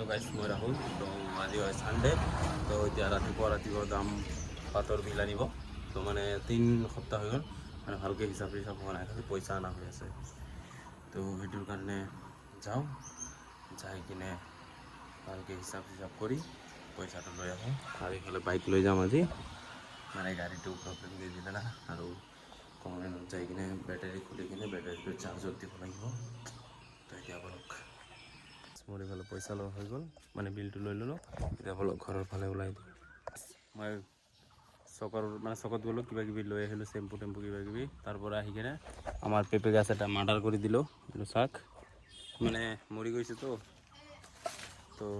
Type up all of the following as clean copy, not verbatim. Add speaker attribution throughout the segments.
Speaker 1: hello guys मैं राहुल तो आज है सानडे तो এতিয়া ৰাতিপুৱা যাম পাতৰ বিল আনিব তো মানে 3 সপ্তাহ হৈ গ'ল মানে ভালকৈ হিচাপ হোৱা নাই খালি পইচা আনা হৈ আছে তো সেইটোৰ কাৰণে যাওঁ যাই কিনে ভালকৈ হিচাপ কৰি পইচাটো লৈ আহোঁ আৰু এইফালে বাইক লৈ যাম আজি মানে গাড়ীটো প্ৰব্লেম দি দিলে না আৰু কমলাইনত যাই কিনে বেটাৰী খুলি কিনে বেটাৰীটো চাৰ্জত দিব লাগিব তো এতিয়া বলক মোৰ এইফালে পইচা লোৱা হৈ গ'ল মানে বিলটো লৈ ল'লোঁ এতিয়া বলক ঘৰৰ ফালে ওলাই দিওঁ মই চকত গ'লোঁ কিবা কিবি লৈ আহিলোঁ চেম্পু টেম্পু কিবা কিবি তাৰ পৰা আহি কিনে আমাৰ পেঁপে গাছ এটা মাৰ্ডাৰ কৰি দিলোঁ এইটো চাক মানে মৰি গৈছে তো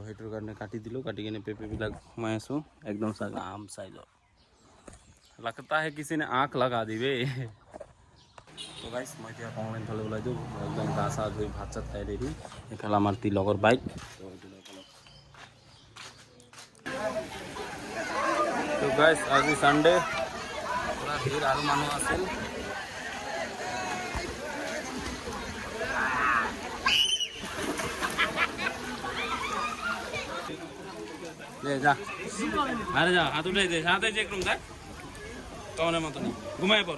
Speaker 1: সেইটোৰ কাৰণে কাটি দিলোঁ কাটি কিনে পেঁপেবিলাক সোমাই আছোঁ একদম চাক আম চাইজৰ लगता है किसी ने आँख लगा दी बे तो गाइस मैं এতিয়া কমলাইন ফালে ওলাই দিওঁ একদম গা চা ধুই ভাত চাত খাই ৰেডি এইফালে আমাৰ লগৰ বাইক তো গাইস আজি সানডে পুৰা ভিৰ আৰু মানুহ আছিল ले जा अरे जा हाथ उठाई दे हाथ एक रूम तक कौन है मत नहीं घुमाए पर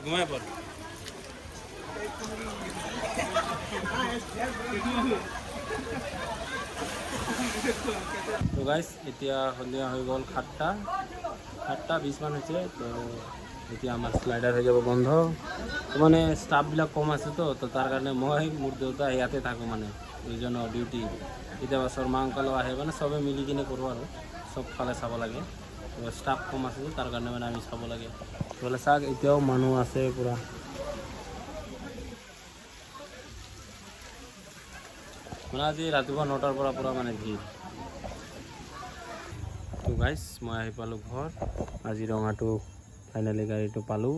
Speaker 1: तो गाइस এতিয়া সন্ধিয়া হৈ গ'ল 7:20 মান হৈছে তো এতিয়া আমাৰ স্লাইডাৰ হৈ যাব বন্ধ মানে ষ্টাফবিলাক কম আছে তো তাৰ কাৰণে মই মোৰ দেউতা ইয়াতে থাকোঁ মানে দুজনৰ ডিউটি কেতিয়াবা শৰ্মা আংকলো আহে মানে চবে মিলি কিনে কৰোঁ আৰু সব ফালে চাব লাগে তো ষ্টাফ কম আছে তাৰ কাৰণে মানে আমি চাব লাগে বলে চাওক এতিয়াও মানুহ আছে পুৰা মানে আজি ৰাতিপুৱা 9টাৰ পৰা পুৰা মানে ভিৰ তো গাইস মই আহি পালোঁ ঘৰ আজি ৰঙাটো ফাইনেলি গাড়ীটো পালোঁ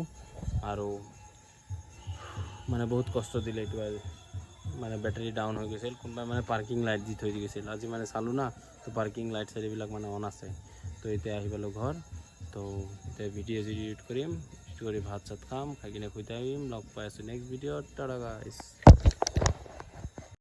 Speaker 1: আৰু মানে বহুত কষ্ট দিলে এইটো মানে বেটাৰী ডাউন হৈ গৈছিল কোনোবাই মানে পাৰ্কিং লাইট দি থৈ গৈছিল আজি মানে চালোঁ না তো পাৰ্কিং লাইট চাইটবিলাক মানে অন আছে তো এতিয়া আহি পালোঁ ঘৰ তো এতিয়া ভিডিঅ' এডিট কৰিম কৰি ভাত চাত খাম খাই কিনে শুই থাকিম লগ পাই আছোঁ নেক্সট ভিডিঅ'ত টাটা গাইস